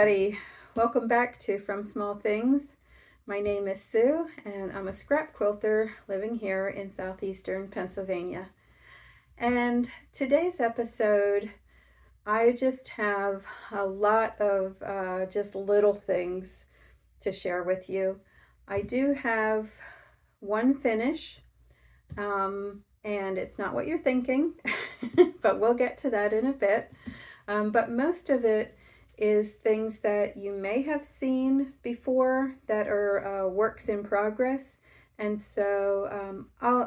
everybody. Welcome back to From Small Things. My name is Sue and I'm a scrap quilter living here in southeastern Pennsylvania. And today's episode, I just have a lot of just little things to share with you. I do have one finish, and it's not what you're thinking, but we'll get to that in a bit. But most of it is things that you may have seen before that are works in progress. And so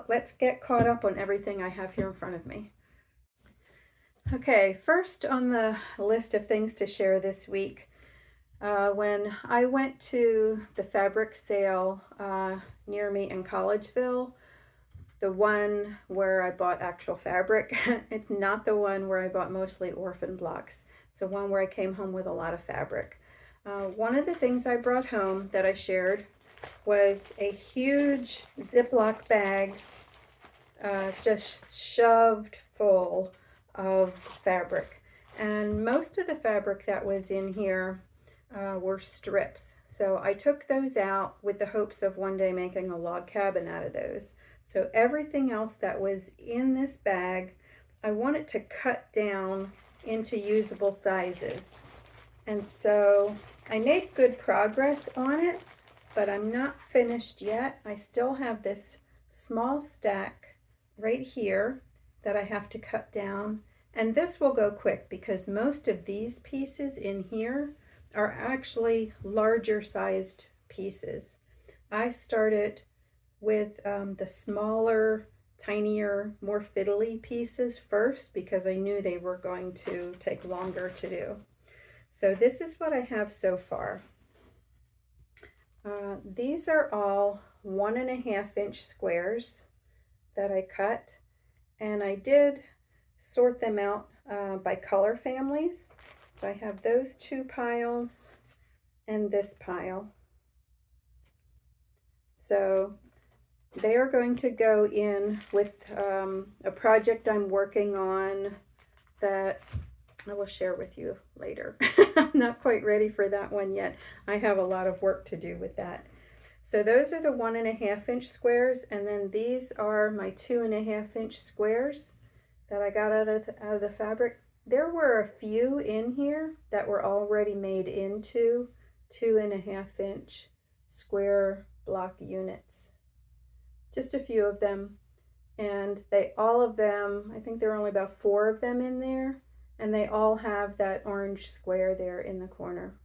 let's get caught up on everything I have here in front of me. Okay, first on the list of things to share this week, when I went to the fabric sale near me in Collegeville, the one where I bought actual fabric, it's not the one where I bought mostly orphan blocks. It's the one where I came home with a lot of fabric. One of the things I brought home that I shared was a huge Ziploc bag just shoved full of fabric. And most of the fabric that was in here were strips. So I took those out with the hopes of one day making a log cabin out of those. So everything else that was in this bag, I wanted to cut down into usable sizes. And so I made good progress on it, but I'm not finished yet. I still have this small stack right here that I have to cut down. And this will go quick because most of these pieces in here are actually larger sized pieces. I started with the smaller, tinier, more fiddly pieces first because I knew they were going to take longer to do. So this is what I have so far. These are all 1.5 inch squares that I cut, and I did sort them out by color families. So I have those two piles and this pile. So they are going to go in with a project I'm working on that I will share with you later. I'm not quite ready for that one yet. I have a lot of work to do with that. So those are the 1.5 inch squares, and then these are my 2.5 inch squares that I got out of the fabric. There were a few in here that were already made into 2.5 inch square block units. Just a few of them, and all of them, I think there are only about 4 of them in there, and they all have that orange square there in the corner.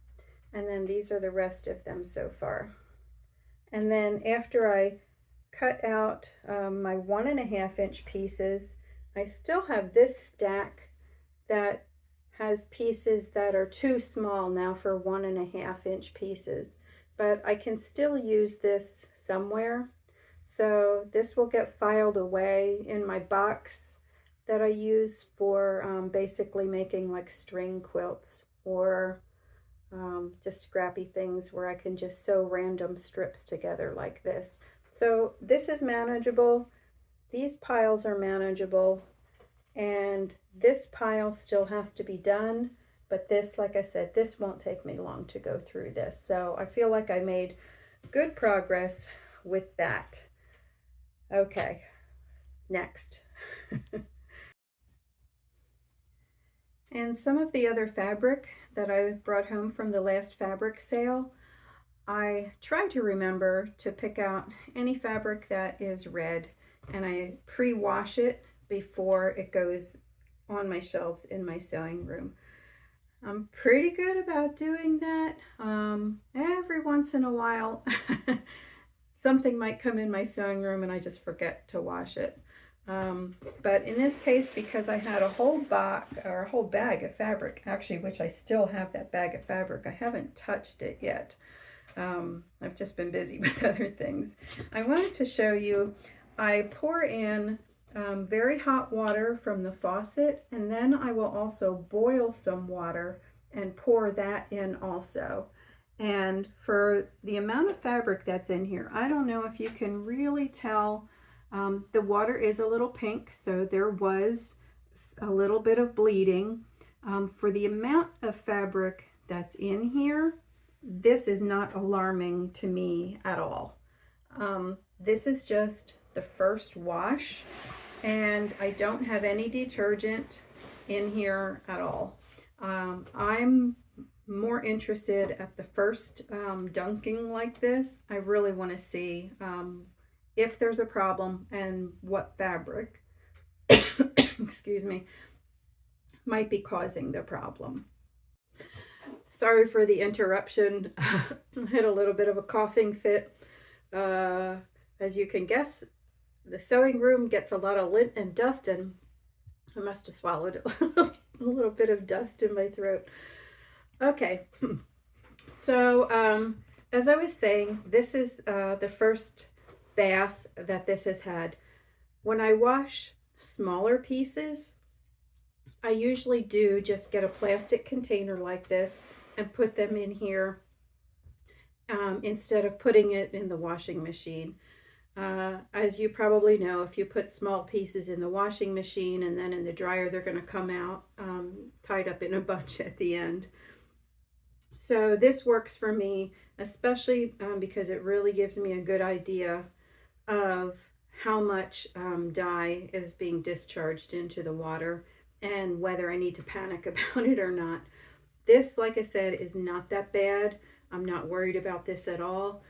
And then these are the rest of them so far. And then after I cut out my 1.5 inch pieces, I still have this stack that has pieces that are too small now for 1.5 inch pieces, but I can still use this somewhere. So this will get filed away in my box that I use for basically making like string quilts or just scrappy things where I can just sew random strips together like this. So this is manageable. These piles are manageable. And this pile still has to be done. But this, like I said, this won't take me long to go through this. So I feel like I made good progress with that. Okay, next. And some of the other fabric that I brought home from the last fabric sale, I try to remember to pick out any fabric that is red, and I pre-wash it before it goes on my shelves in my sewing room. I'm pretty good about doing that. Every once in a while, something might come in my sewing room and I just forget to wash it. But in this case, because I had a whole box or a whole bag of fabric, actually, which I still have that bag of fabric, I haven't touched it yet. I've just been busy with other things. I wanted to show you, I pour in very hot water from the faucet, and then I will also boil some water and pour that in also. And for the amount of fabric that's in here, I don't know if you can really tell. The water is a little pink, so there was a little bit of bleeding. For the amount of fabric that's in here, this is not alarming to me at all. This is just the first wash, and I don't have any detergent in here at all. I'm more interested at the first dunking like this. I really want to see if there's a problem and what fabric, excuse me, might be causing the problem. Sorry for the interruption. I had a little bit of a coughing fit. As you can guess, the sewing room gets a lot of lint and dust, and I must have swallowed a little bit of dust in my throat. Okay, so as I was saying, this is the first bath that this has had. When I wash smaller pieces, I usually do just get a plastic container like this and put them in here instead of putting it in the washing machine. As you probably know, if you put small pieces in the washing machine and then in the dryer, they're going to come out tied up in a bunch at the end. So this works for me, especially because it really gives me a good idea of how much dye is being discharged into the water and whether I need to panic about it or not. This, like I said, is not that bad. I'm not worried about this at all.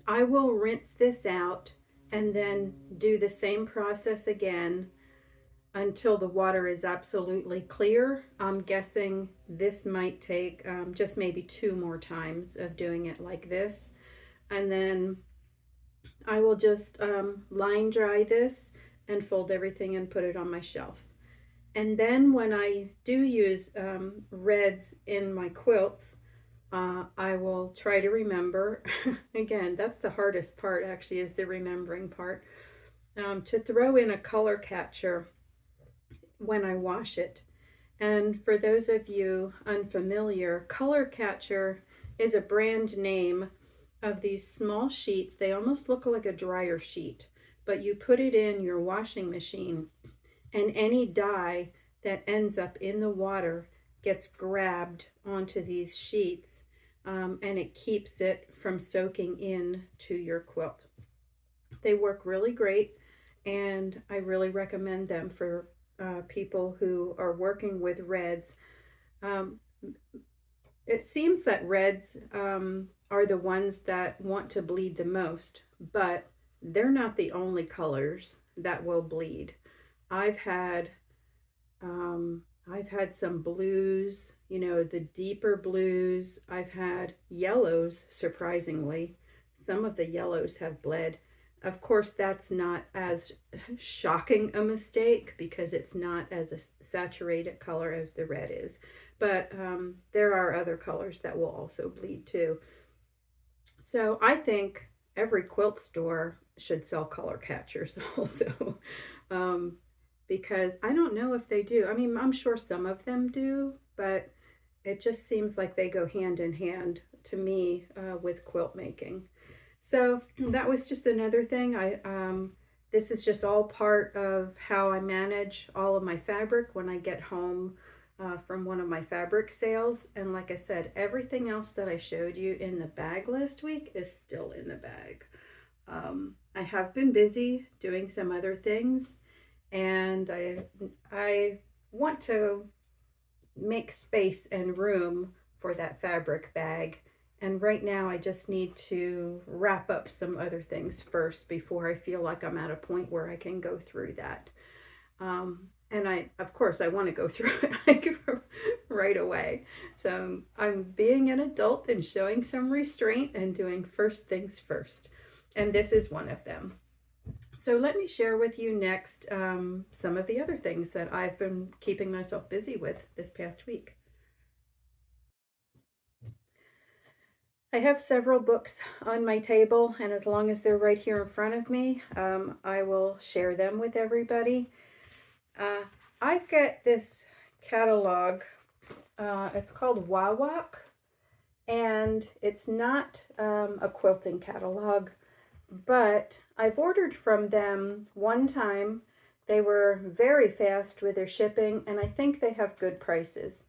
I will rinse this out and then do the same process again until the water is absolutely clear. I'm guessing this might take just maybe 2 more times of doing it like this. And then I will just line dry this and fold everything and put it on my shelf. And then when I do use reds in my quilts, I will try to remember, again, that's the hardest part actually, is the remembering part, to throw in a color catcher when I wash it. And for those of you unfamiliar, color catcher is a brand name of these small sheets. They almost look like a dryer sheet, but you put it in your washing machine and any dye that ends up in the water gets grabbed onto these sheets, and it keeps it from soaking in to your quilt. They work really great, and I really recommend them for people who are working with reds. It seems that reds are the ones that want to bleed the most, but they're not the only colors that will bleed. I've had some blues, you know, the deeper blues. I've had yellows, surprisingly. Some of the yellows have bled. Of course, that's not as shocking a mistake because it's not as a saturated color as the red is. But there are other colors that will also bleed too. So I think every quilt store should sell color catchers also. Because I don't know if they do. I mean, I'm sure some of them do, but it just seems like they go hand in hand to me with quilt making. So that was just another thing. This is just all part of how I manage all of my fabric when I get home from one of my fabric sales. And like I said, everything else that I showed you in the bag last week is still in the bag. I have been busy doing some other things, and I want to make space and room for that fabric bag. And right now I just need to wrap up some other things first before I feel like I'm at a point where I can go through that. And of course, I want to go through it like right away. So I'm being an adult and showing some restraint and doing first things first. And this is one of them. So let me share with you next some of the other things that I've been keeping myself busy with this past week. I have several books on my table, and as long as they're right here in front of me, I will share them with everybody. I get this catalog. It's called Wawak, and it's not a quilting catalog, but I've ordered from them one time. They were very fast with their shipping, and I think they have good prices.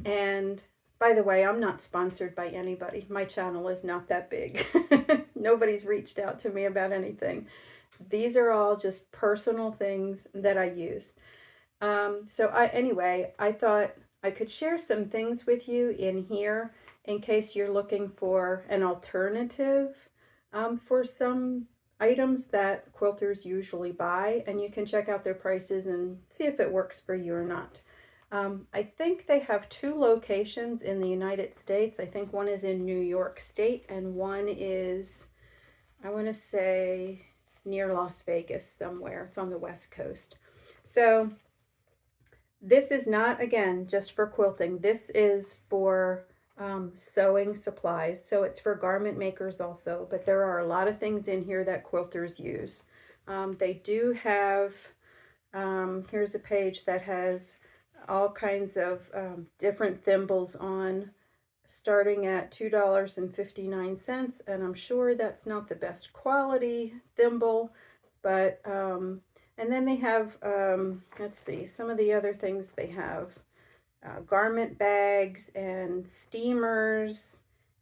And By the way, I'm not sponsored by anybody. My channel is not that big. Nobody's reached out to me about anything. These are all just personal things that I use. Anyway, I thought I could share some things with you in here in case you're looking for an alternative for some items that quilters usually buy, and you can check out their prices and see if it works for you or not. I think they have 2 locations in the United States. I think one is in New York State and one is, I want to say, near Las Vegas somewhere. It's on the West Coast. So this is not, again, just for quilting. This is for sewing supplies. So it's for garment makers also, but there are a lot of things in here that quilters use. They do have, here's a page that has all kinds of different thimbles on, starting at $2.59, and I'm sure that's not the best quality thimble, but and then they have let's see, some of the other things they have, garment bags and steamers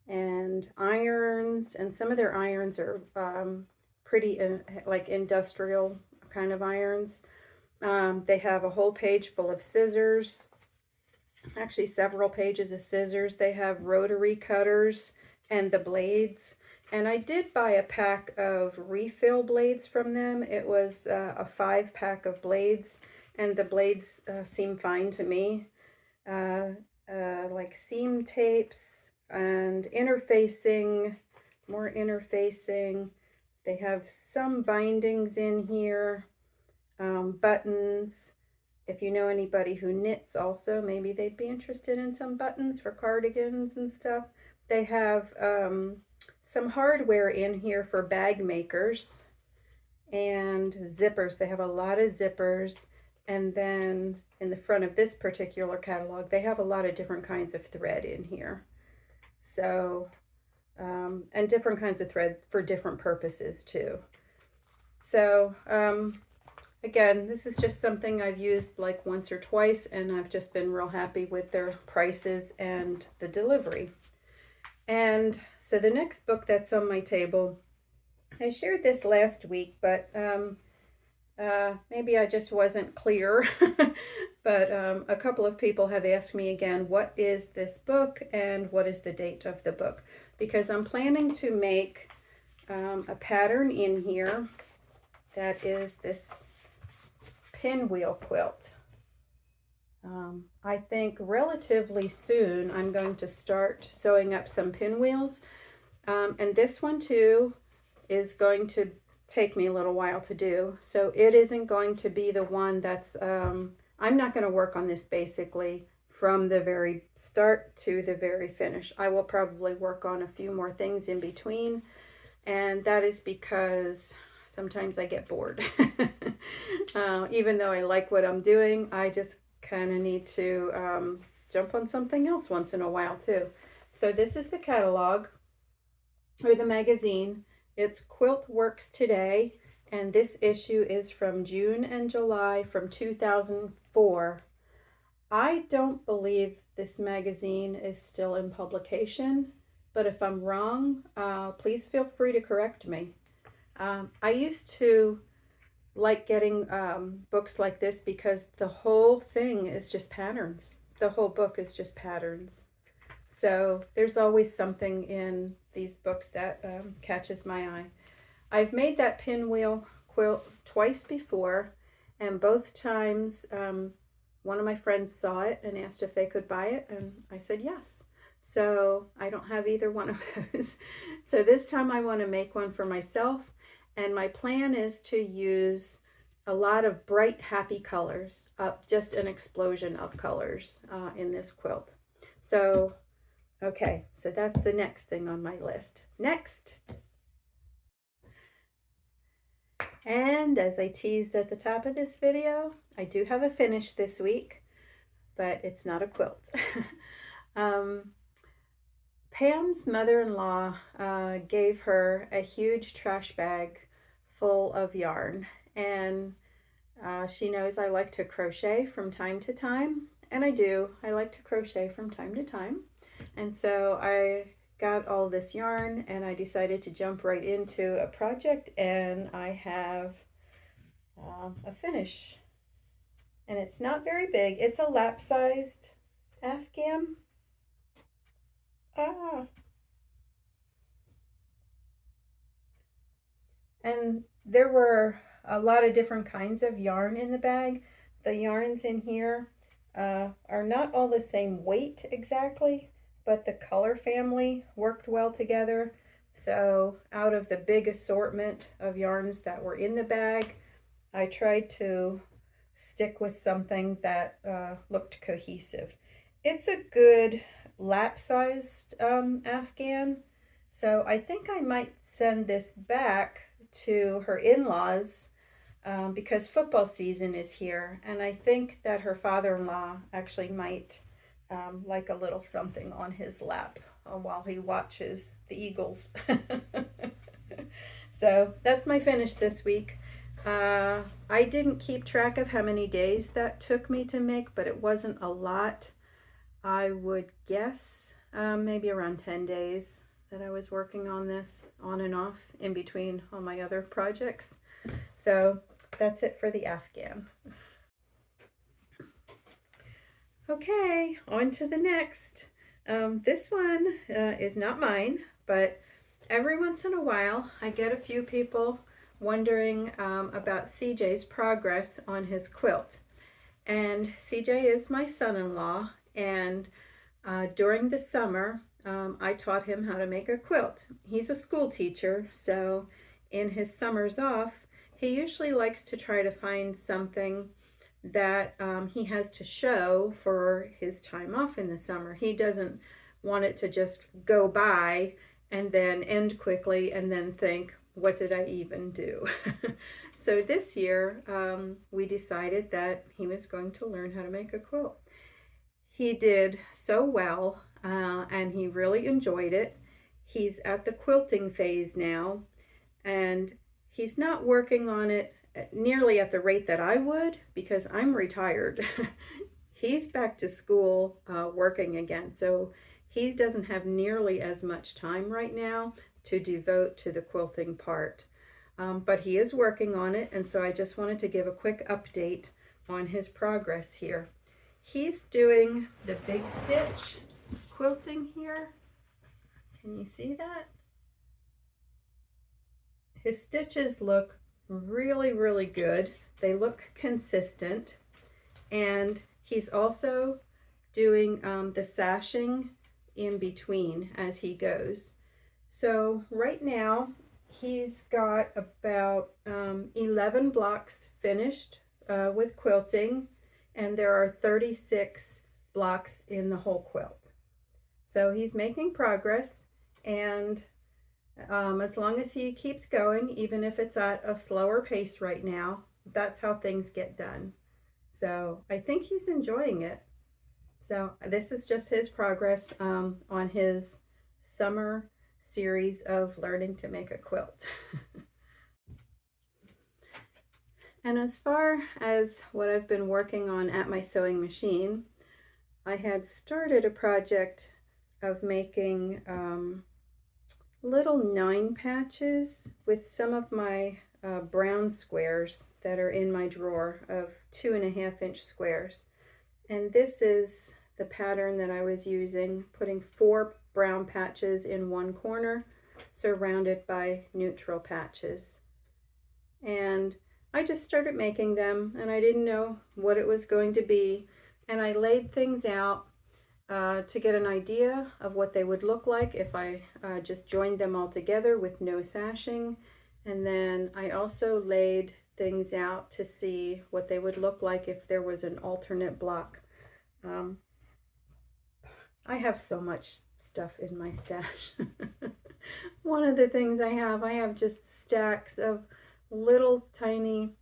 and irons, and some of their irons are pretty like industrial kind of irons. They have a whole page full of scissors, actually several pages of scissors. They have rotary cutters and the blades. And I did buy a pack of refill blades from them. It was a 5-pack of blades, and the blades seem fine to me. Like seam tapes and interfacing, more interfacing. They have some bindings in here. Buttons. If you know anybody who knits also, maybe they'd be interested in some buttons for cardigans and stuff. They have some hardware in here for bag makers and zippers. They have a lot of zippers. And then in the front of this particular catalog, they have a lot of different kinds of thread in here. So, and different kinds of thread for different purposes too. So, again, this is just something I've used like once or twice, and I've just been real happy with their prices and the delivery. And so the next book that's on my table, I shared this last week, but maybe I just wasn't clear. But a couple of people have asked me again, what is this book and what is the date of the book? Because I'm planning to make a pattern in here that is this pinwheel quilt. I think relatively soon I'm going to start sewing up some pinwheels, and this one too is going to take me a little while to do, so it isn't going to be the one that's I'm not going to work on this basically from the very start to the very finish. I will probably work on a few more things in between, and that is because sometimes I get bored. Even though I like what I'm doing, I just kind of need to jump on something else once in a while too. So this is the catalog, or the magazine. It's Quilt Works Today, and this issue is from June and July from 2004. I don't believe this magazine is still in publication, but if I'm wrong, please feel free to correct me. I used to like getting books like this because the whole thing is just patterns. The whole book is just patterns. So there's always something in these books that catches my eye. I've made that pinwheel quilt twice before, and both times one of my friends saw it and asked if they could buy it, and I said yes. So I don't have either one of those. So this time I want to make one for myself. And my plan is to use a lot of bright, happy colors, just an explosion of colors in this quilt. So, okay, so that's the next thing on my list. Next. And as I teased at the top of this video, I do have a finish this week, but it's not a quilt. Pam's mother-in-law gave her a huge trash bag full of yarn, and she knows I like to crochet from time to time, and I do. I like to crochet from time to time. And so I got all this yarn and I decided to jump right into a project, and I have a finish. And it's not very big. It's a lap-sized Afghan. Ah. And there were a lot of different kinds of yarn in the bag. The yarns in here are not all the same weight exactly, but the color family worked well together. So out of the big assortment of yarns that were in the bag, I tried to stick with something that looked cohesive. It's a good lap-sized Afghan, so I think I might send this back to her in-laws because football season is here, and I think that her father-in-law actually might like a little something on his lap while he watches the Eagles. So that's my finish this week. I didn't keep track of how many days that took me to make, but it wasn't a lot. I would guess maybe around 10 days that I was working on this on and off in between all my other projects. So that's it for the Afghan. Okay, on to the next. This one is not mine, but every once in a while I get a few people wondering about CJ's progress on his quilt. And CJ is my son-in-law, and during the summer I taught him how to make a quilt. He's a school teacher, so in his summers off he usually likes to try to find something that he has to show for his time off in the summer. He doesn't want it to just go by and then end quickly and then think, what did I even do? So this year we decided that he was going to learn how to make a quilt. He did so well and he really enjoyed it. He's at the quilting phase now, and he's not working on it nearly at the rate that I would because I'm retired. He's back to school working again, so he doesn't have nearly as much time right now to devote to the quilting part. But he is working on it, and so I just wanted to give a quick update on his progress here. He's doing the big stitch quilting here. Can you see that? His stitches look really, really good. They look consistent, and he's also doing the sashing in between as he goes. So right now he's got about 11 blocks finished with quilting, and there are 36 blocks in the whole quilt. So he's making progress, and as long as he keeps going, even if it's at a slower pace right now, that's how things get done. So I think he's enjoying it. So this is just his progress on his summer series of learning to make a quilt. And as far as what I've been working on at my sewing machine, I had started a project of making little 9 patches with some of my brown squares that are in my drawer of 2.5-inch squares. And this is the pattern that I was using, putting 4 brown patches in one corner, surrounded by neutral patches. And I just started making them, and I didn't know what it was going to be, and I laid things out to get an idea of what they would look like if I just joined them all together with no sashing. And then I also laid things out to see what they would look like if there was an alternate block. I have so much stuff in my stash. One of the things I have just stacks of little tiny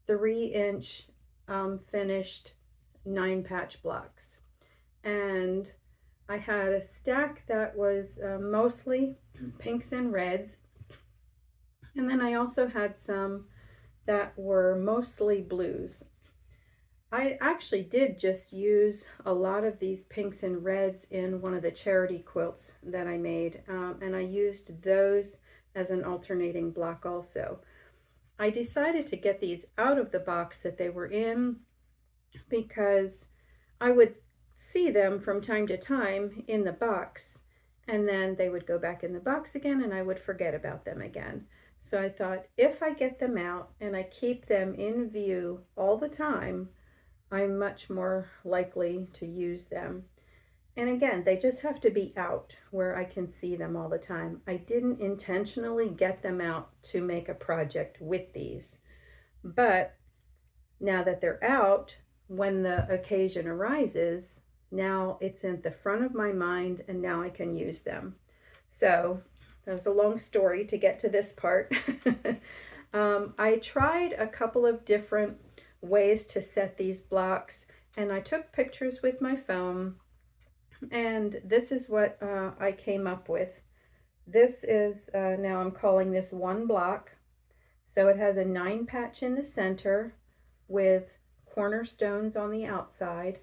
3-inch finished 9-patch blocks. And I had a stack that was mostly pinks and reds. And then I also had some that were mostly blues. I actually did just use a lot of these pinks and reds in one of the charity quilts that I made, and I used those as an alternating block also. I decided to get these out of the box that they were in because I would see them from time to time in the box, and then they would go back in the box again and I would forget about them again. So I thought, if I get them out and I keep them in view all the time, I'm much more likely to use them. And again, they just have to be out where I can see them all the time. I didn't intentionally get them out to make a project with these, but now that they're out, when the occasion arises, now it's in the front of my mind and now I can use them. So that was a long story to get to this part. I tried a couple of different ways to set these blocks, and I took pictures with my phone, and this is what I came up with. This is, now I'm calling this one block. So it has a 9 patch in the center with cornerstones on the outside,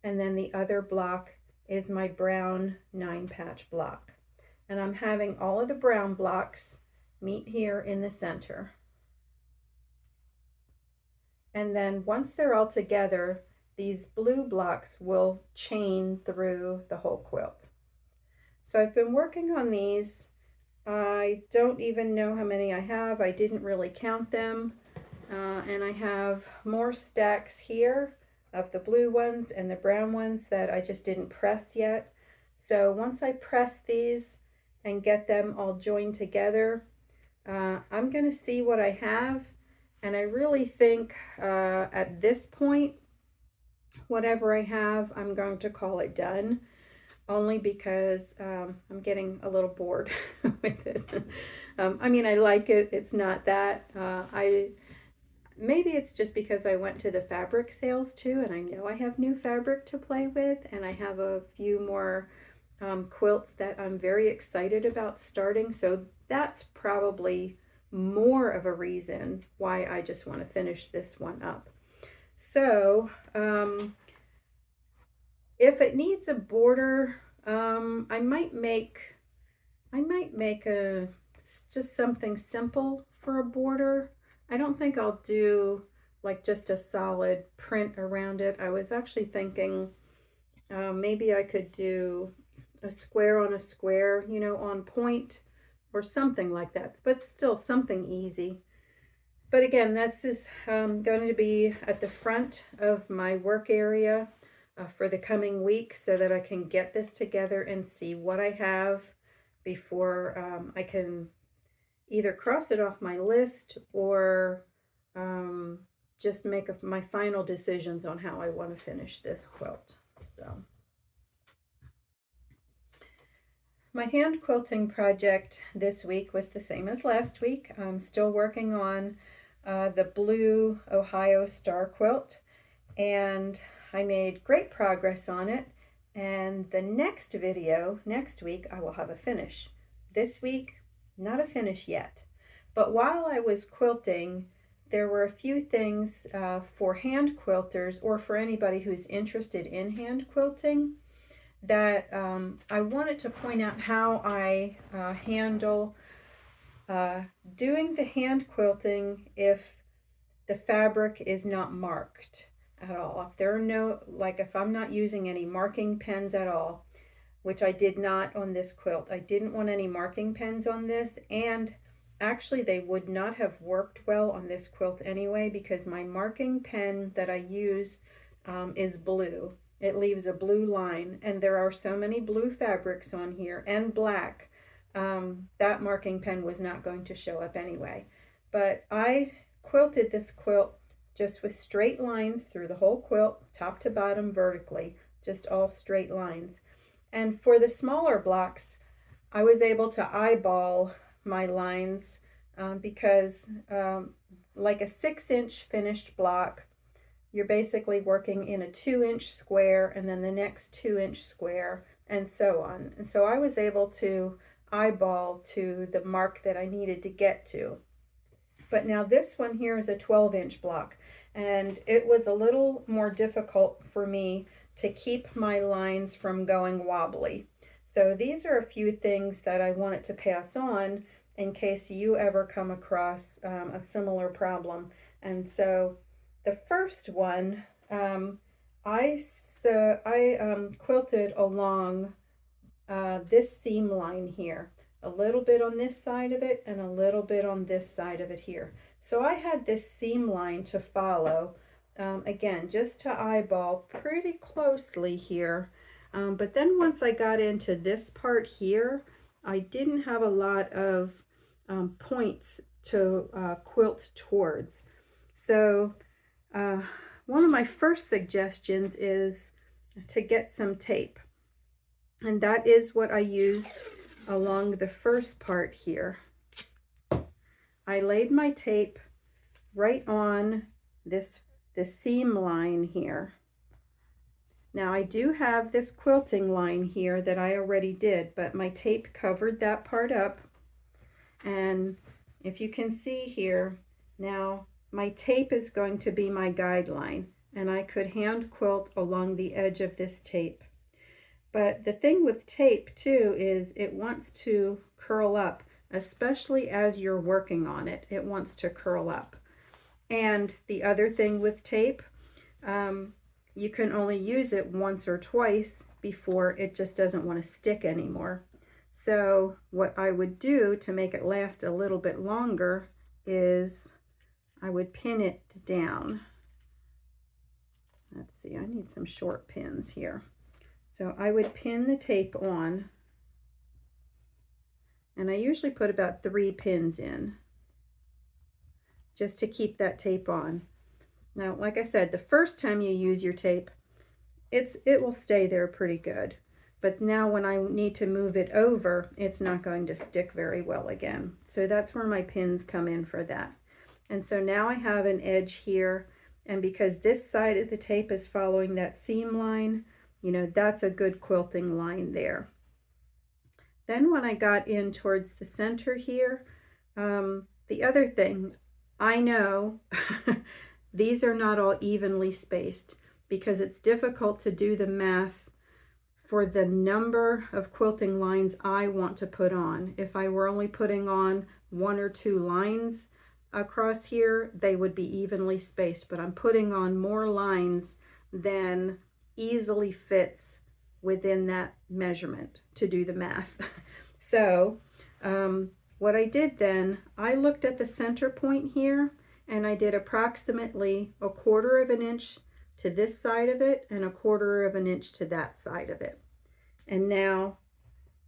and then the other block is my brown 9 patch block. And I'm having all of the brown blocks meet here in the center. And then once they're all together, these blue blocks will chain through the whole quilt. So I've been working on these. I don't even know how many I have. I didn't really count them. And I have more stacks here of the blue ones and the brown ones that I just didn't press yet. So once I press these and get them all joined together, I'm going to see what I have. And I really think at this point, whatever I have, I'm going to call it done, only because I'm getting a little bored with it. I mean, I like it. It's not that. Maybe it's just because I went to the fabric sales too, and I know I have new fabric to play with, and I have a few more quilts that I'm very excited about starting. So that's probably more of a reason why I just want to finish this one up. So if it needs a border, I might make a just something simple for a border. I don't think I'll do like just a solid print around it. I was actually thinking maybe I could do a square on a square, you know, on point or something like that, but still something easy. But again, that's just going to be at the front of my work area for the coming week so that I can get this together and see what I have before I can either cross it off my list or just make my final decisions on how I want to finish this quilt. So my hand quilting project this week was the same as last week. I'm still working on the blue Ohio star quilt, and I made great progress on it. And the next video, next week, I will have a finish. This week, not a finish yet. But while I was quilting, there were a few things for hand quilters or for anybody who's interested in hand quilting that I wanted to point out how I handle doing the hand quilting if the fabric is not marked at all. If there are no, like if I'm not using any marking pens at all, which I did not on this quilt. I didn't want any marking pens on this, and actually they would not have worked well on this quilt anyway because my marking pen that I use is blue. It leaves a blue line, and there are so many blue fabrics on here and black. That marking pen was not going to show up anyway. But I quilted this quilt just with straight lines through the whole quilt, top to bottom vertically, just all straight lines. And for the smaller blocks, I was able to eyeball my lines because like a 6-inch finished block, you're basically working in a 2-inch square and then the next 2-inch square and so on. And so I was able to eyeball to the mark that I needed to get to. But now this one here is a 12-inch block, and it was a little more difficult for me to keep my lines from going wobbly. So these are a few things that I wanted to pass on in case you ever come across a similar problem. And so the first one, I quilted along this seam line here, a little bit on this side of it and a little bit on this side of it here. So I had this seam line to follow, again, just to eyeball pretty closely here. But then once I got into this part here, I didn't have a lot of points to quilt towards. So one of my first suggestions is to get some tape. And that is what I used along the first part here. I laid my tape right on this seam line here. Now I do have this quilting line here that I already did, but my tape covered that part up. And if you can see here, now my tape is going to be my guideline, and I could hand quilt along the edge of this tape. But the thing with tape too is it wants to curl up, especially as you're working on it. It wants to curl up. And the other thing with tape, you can only use it once or twice before it just doesn't want to stick anymore. So what I would do to make it last a little bit longer is I would pin it down. Let's see, I need some short pins here. So I would pin the tape on, and I usually put about 3 pins in just to keep that tape on. Now, like I said, the first time you use your tape, it will stay there pretty good. But now when I need to move it over, it's not going to stick very well again. So that's where my pins come in for that. And so now I have an edge here, and because this side of the tape is following that seam line, you know, that's a good quilting line there. Then when I got in towards the center here, the other thing, I know these are not all evenly spaced because it's difficult to do the math for the number of quilting lines I want to put on. If I were only putting on 1 or 2 lines across here, they would be evenly spaced, but I'm putting on more lines than easily fits within that measurement to do the math. So what I did then, I looked at the center point here, and I did approximately 1/4 of an inch to this side of it and 1/4 of an inch to that side of it. And now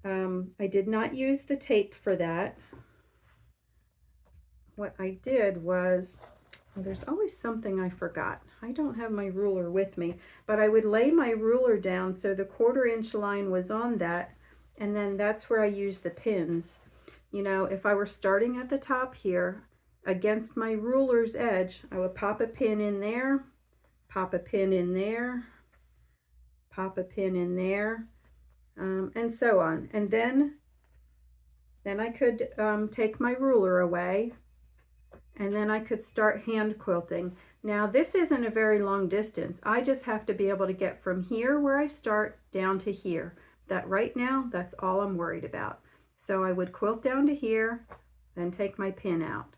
I did not use the tape for that. What I did was, well, there's always something I forgot. I don't have my ruler with me, but I would lay my ruler down so the 1/4 inch line was on that, and then that's where I use the pins. You know, if I were starting at the top here, against my ruler's edge, I would pop a pin in there, pop a pin in there, pop a pin in there, and so on. And then I could take my ruler away, and then I could start hand quilting. Now this isn't a very long distance. I just have to be able to get from here where I start down to here. That right now, that's all I'm worried about. So I would quilt down to here, then take my pin out,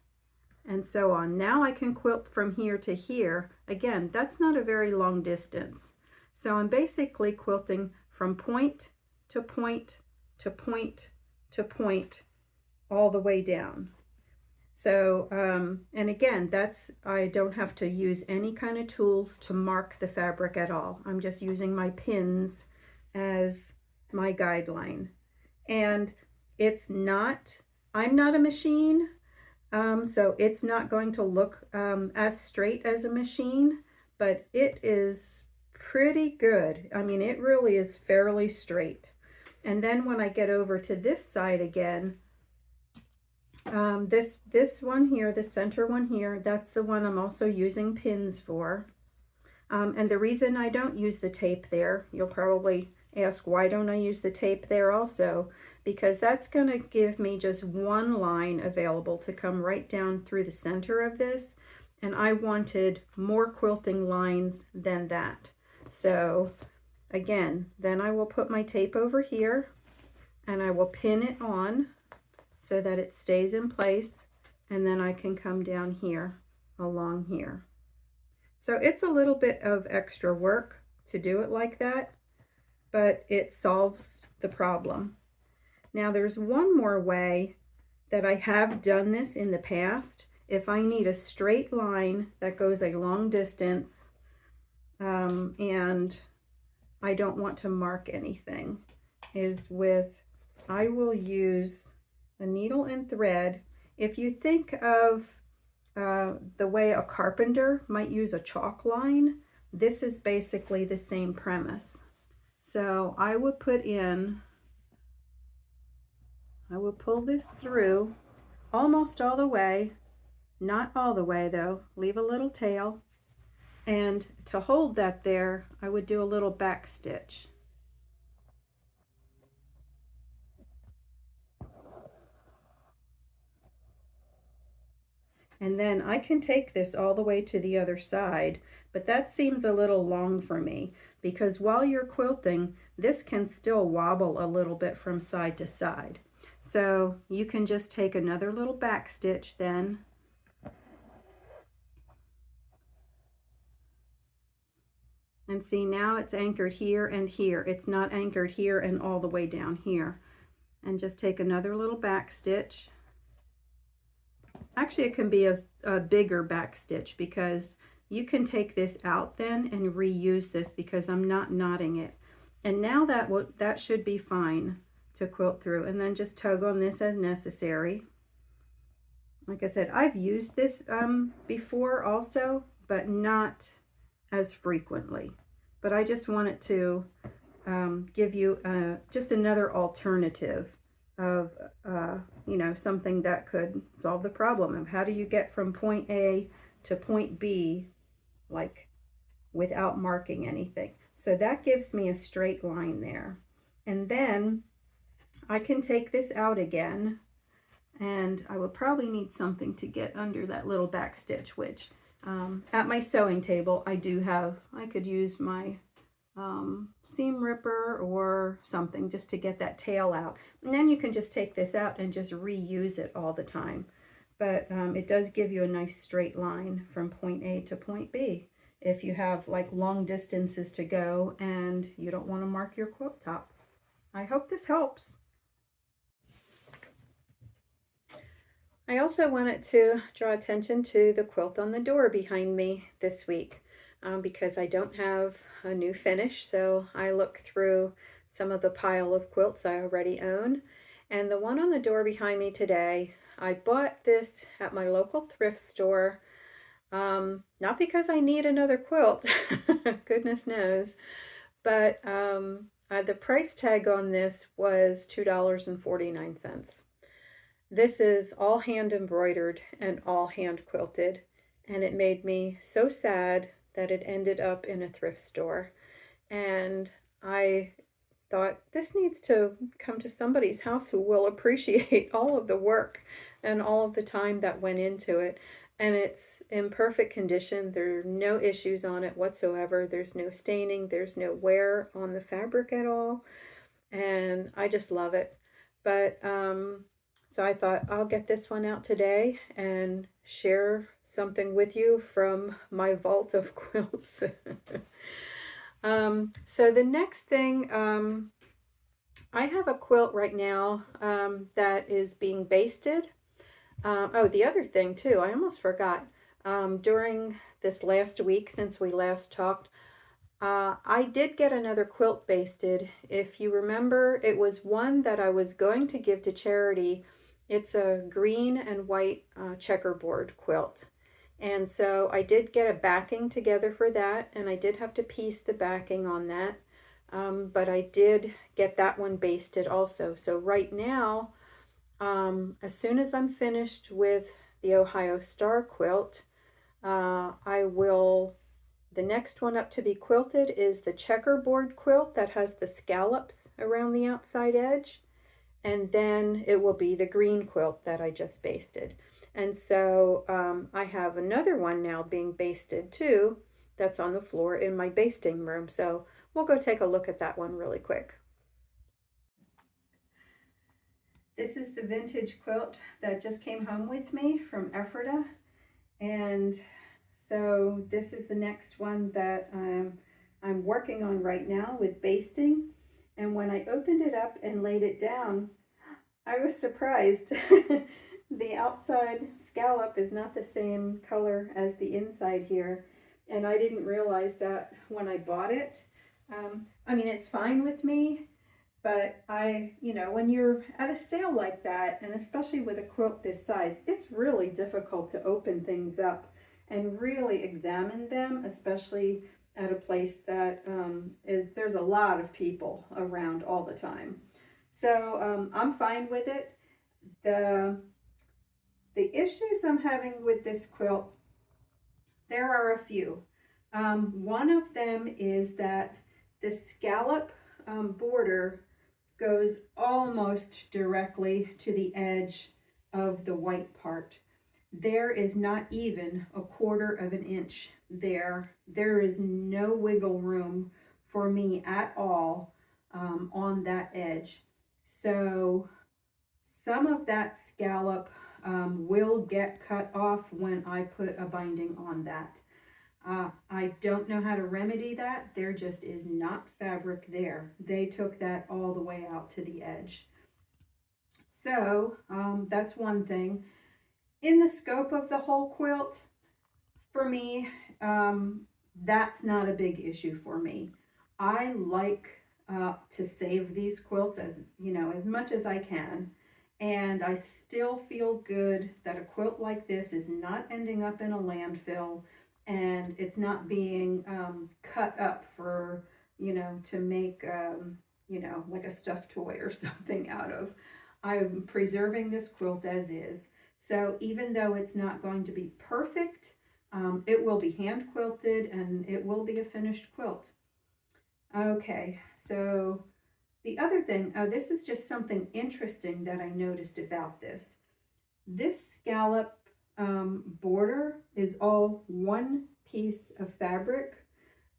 and so on. Now I can quilt from here to here. Again, that's not a very long distance. So I'm basically quilting from point to point to point to point all the way down. So, and again, I don't have to use any kind of tools to mark the fabric at all. I'm just using my pins as my guideline. And I'm not a machine, so it's not going to look as straight as a machine, but it is pretty good. I mean, it really is fairly straight. And then when I get over to this side again, this one here, the center one here, that's the one I'm also using pins for. And the reason I don't use the tape there, you'll probably ask, why don't I use the tape there also? Because that's going to give me just one line available to come right down through the center of this. and I wanted more quilting lines than that. So again, then I will put my tape over here and I will pin it on so that it stays in place, and then I can come down here along here. So it's a little bit of extra work to do it like that, but it solves the problem. Now there's one more way that I have done this in the past. If I need a straight line that goes a long distance and I don't want to mark anything, I will use a needle and thread. If you think of the way a carpenter might use a chalk line, this is basically the same premise. So I would pull this through almost all the way, not all the way though, leave a little tail, and to hold that there, I would do a little back stitch. And then I can take this all the way to the other side, but that seems a little long for me because while you're quilting, this can still wobble a little bit from side to side. So you can just take another little back stitch then. And see, now it's anchored here and here. It's not anchored here and all the way down here. And just take another little back stitch. Actually, it can be a bigger back stitch because you can take this out then and reuse this because I'm not knotting it. And now that should be fine to quilt through, and then just tug on this as necessary. Like I said, I've used this before also, but not as frequently. But I just wanted to give you just another alternative of you know, something that could solve the problem of how do you get from point A to point B like without marking anything. So that gives me a straight line there. And then I can take this out again, and I would probably need something to get under that little back stitch, which at my sewing table I do have. I could use my seam ripper or something just to get that tail out, and then you can just take this out and just reuse it all the time. But it does give you a nice straight line from point A to point B if you have like long distances to go and you don't want to mark your quilt top. I hope this helps. I also wanted to draw attention to the quilt on the door behind me this week. Because I don't have a new finish, so I look through some of the pile of quilts I already own. And the one on the door behind me today, I bought this at my local thrift store, not because I need another quilt, goodness knows, but the price tag on this was $2.49. This is all hand embroidered and all hand quilted, and it made me so sad that it ended up in a thrift store. And I thought, this needs to come to somebody's house who will appreciate all of the work and all of the time that went into it. And it's in perfect condition. There are no issues on it whatsoever. There's no staining, there's no wear on the fabric at all, and I just love it. But so I thought I'll get this one out today and share something with you from my vault of quilts. So the next thing, I have a quilt right now that is being basted. Oh, the other thing too, I almost forgot. During this last week since we last talked, I did get another quilt basted. If you remember, it was one that I was going to give to charity. It's a green and white checkerboard quilt. And so I did get a backing together for that, and I did have to piece the backing on that. But I did get that one basted also. So right now, as soon as I'm finished with the Ohio Star quilt, the next one up to be quilted is the checkerboard quilt that has the scallops around the outside edge. And then it will be the green quilt that I just basted. And so I have another one now being basted too that's on the floor in my basting room. So we'll go take a look at that one really quick. This is the vintage quilt that just came home with me from Ephrata. And so this is the next one that I'm working on right now with basting. And when I opened it up and laid it down, I was surprised. The outside scallop is not the same color as the inside here. And I didn't realize that when I bought it. I mean, it's fine with me, but when you're at a sale like that, and especially with a quilt this size, it's really difficult to open things up and really examine them, especially at a place that there's a lot of people around all the time. So I'm fine with it. The issues I'm having with this quilt, there are a few. One of them is that the scallop border goes almost directly to the edge of the white part. There is not even a quarter of an inch there. There is no wiggle room for me at all on that edge. So some of that scallop will get cut off when I put a binding on that. I don't know how to remedy that. There just is not fabric there. They took that all the way out to the edge. So that's one thing. In the scope of the whole quilt, for me, that's not a big issue for me. I like to save these quilts as much as I can. And I still feel good that a quilt like this is not ending up in a landfill, and it's not being cut up for, to make, like a stuffed toy or something out of. I'm preserving this quilt as is. So even though it's not going to be perfect, it will be hand quilted and it will be a finished quilt. Okay, so the other thing, this is just something interesting that I noticed about this. This scallop border is all one piece of fabric,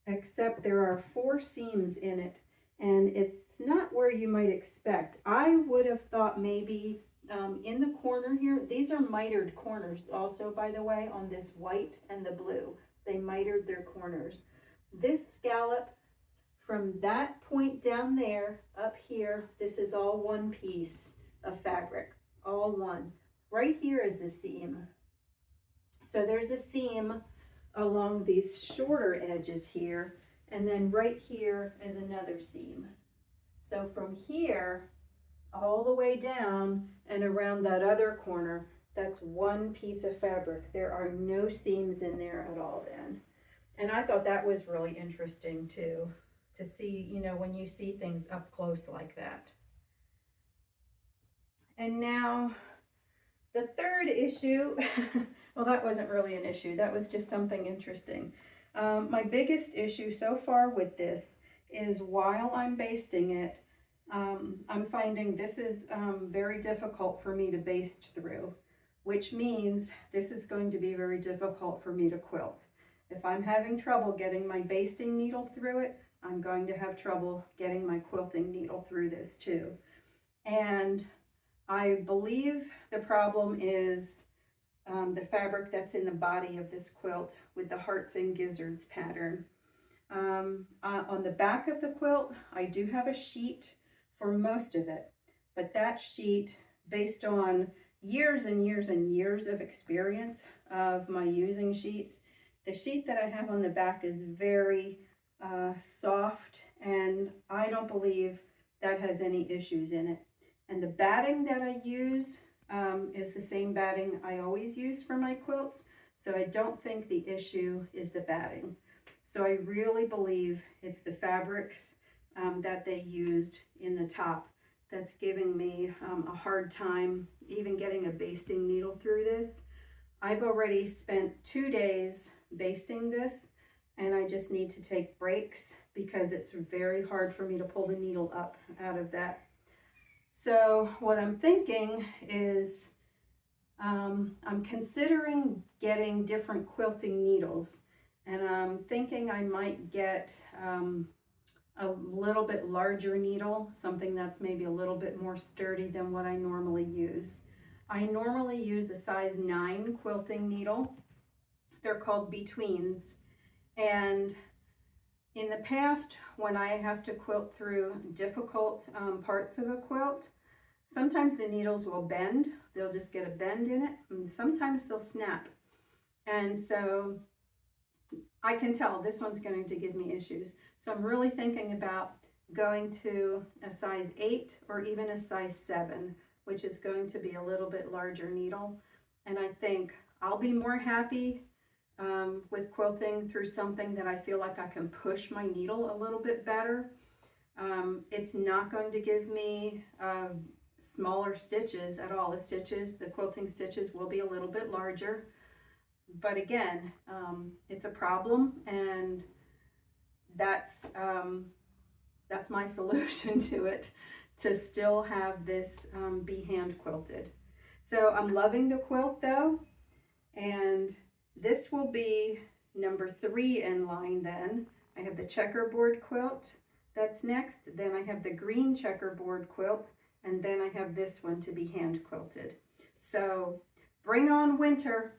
except there are 4 seams in it, and it's not where you might expect. I would have thought maybe in the corner here, these are mitered corners also, by the way, on this white and the blue. They mitered their corners. This scallop, from that point down there, up here, this is all one piece of fabric, all one. Right here is a seam. So there's a seam along these shorter edges here, and then right here is another seam. So from here all the way down and around that other corner, that's one piece of fabric. There are no seams in there at all then. And I thought that was really interesting too, to see, when you see things up close like that. And now the third issue, well, that wasn't really an issue. That was just something interesting. My biggest issue so far with this is while I'm basting it, I'm finding this is very difficult for me to baste through, which means this is going to be very difficult for me to quilt. If I'm having trouble getting my basting needle through it, I'm going to have trouble getting my quilting needle through this too. And I believe the problem is the fabric that's in the body of this quilt with the hearts and gizzards pattern. On the back of the quilt, I do have a sheet for most of it, but that sheet, based on years and years and years of experience of my using sheets, the sheet that I have on the back is very soft, and I don't believe that has any issues in it. And the batting that I use is the same batting I always use for my quilts, so I don't think the issue is the batting. So I really believe it's the fabrics that they used in the top that's giving me a hard time even getting a basting needle through this. I've already spent 2 days basting this, and I just need to take breaks because it's very hard for me to pull the needle up out of that. So what I'm thinking is I'm considering getting different quilting needles, and I'm thinking I might get a little bit larger needle, something that's maybe a little bit more sturdy than what I normally use. I normally use a size 9 quilting needle. They're called Betweens, and in the past, when I have to quilt through difficult parts of a quilt, sometimes the needles will bend. They'll just get a bend in it, and sometimes they'll snap. And so I can tell this one's going to give me issues. So I'm really thinking about going to a size 8 or even a size 7, which is going to be a little bit larger needle. And I think I'll be more happy with quilting through something that I feel like I can push my needle a little bit better. It's not going to give me smaller stitches at all. The quilting stitches will be a little bit larger. But again, it's a problem, and that's my solution to it, to still have this be hand quilted. So I'm loving the quilt though, and this will be number 3 in line then. I have the checkerboard quilt that's next, then I have the green checkerboard quilt, and then I have this one to be hand quilted. So bring on winter.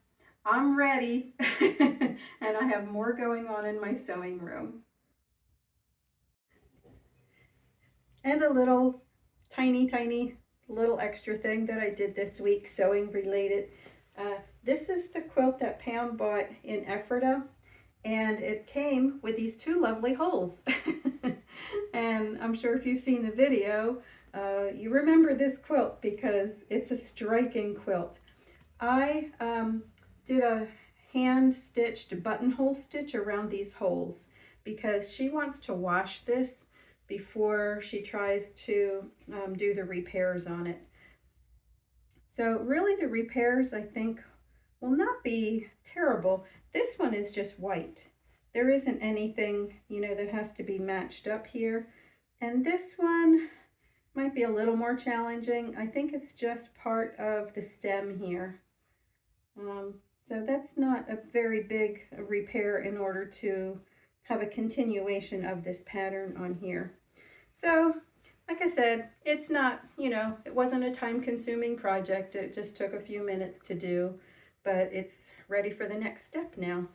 I'm ready, and I have more going on in my sewing room. And a little tiny little extra thing that I did this week, sewing related. This is the quilt that Pam bought in Ephrata, and it came with these 2 lovely holes. And I'm sure if you've seen the video, you remember this quilt because it's a striking quilt. I did a hand stitched buttonhole stitch around these holes because she wants to wash this before she tries to do the repairs on it. So really the repairs, I think, will not be terrible. This one is just white. There isn't anything, that has to be matched up here. And this one might be a little more challenging. I think it's just part of the stem here. So that's not a very big repair in order to have a continuation of this pattern on here. So, like I said, it's not, it wasn't a time-consuming project. It just took a few minutes to do, but it's ready for the next step now.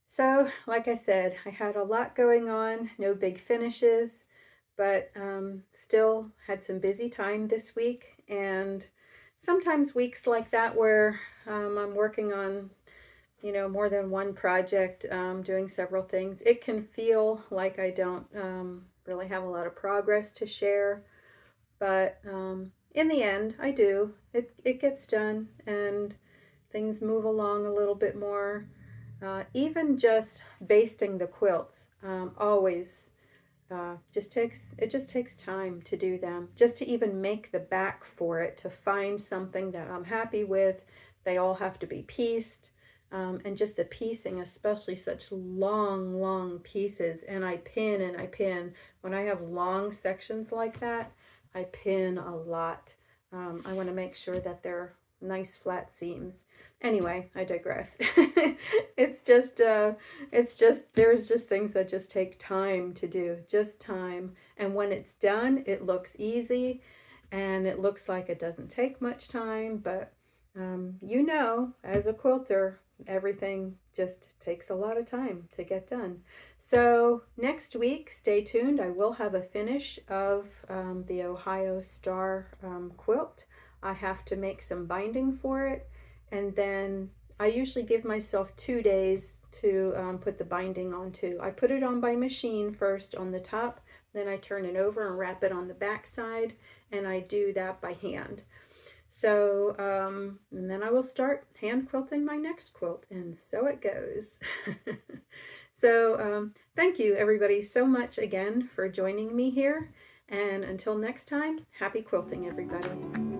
So, like I said, I had a lot going on, no big finishes, but still had some busy time this week, and sometimes weeks like that where I'm working on, more than one project, doing several things, it can feel like I don't really have a lot of progress to share, but in the end, I do. It gets done, and things move along a little bit more. Even just basting the quilts always just takes time to do them, just to even make the back for it, to find something that I'm happy with. They all have to be pieced, and just the piecing, especially such long pieces, and I pin and I pin. When I have long sections like that, I pin a lot. I want to make sure that they're nice flat seams. Anyway, I digress. It's just there's just things that just take time to do, just time. And when it's done, it looks easy, and it looks like it doesn't take much time, but as a quilter, everything just takes a lot of time to get done. So next week, stay tuned. I will have a finish of the Ohio Star quilt. I have to make some binding for it, and then I usually give myself 2 days to put the binding onto. I put it on by machine first on the top, then I turn it over and wrap it on the back side, and I do that by hand. So, and then I will start hand quilting my next quilt, and so it goes. So, thank you everybody so much again for joining me here, and until next time, happy quilting everybody.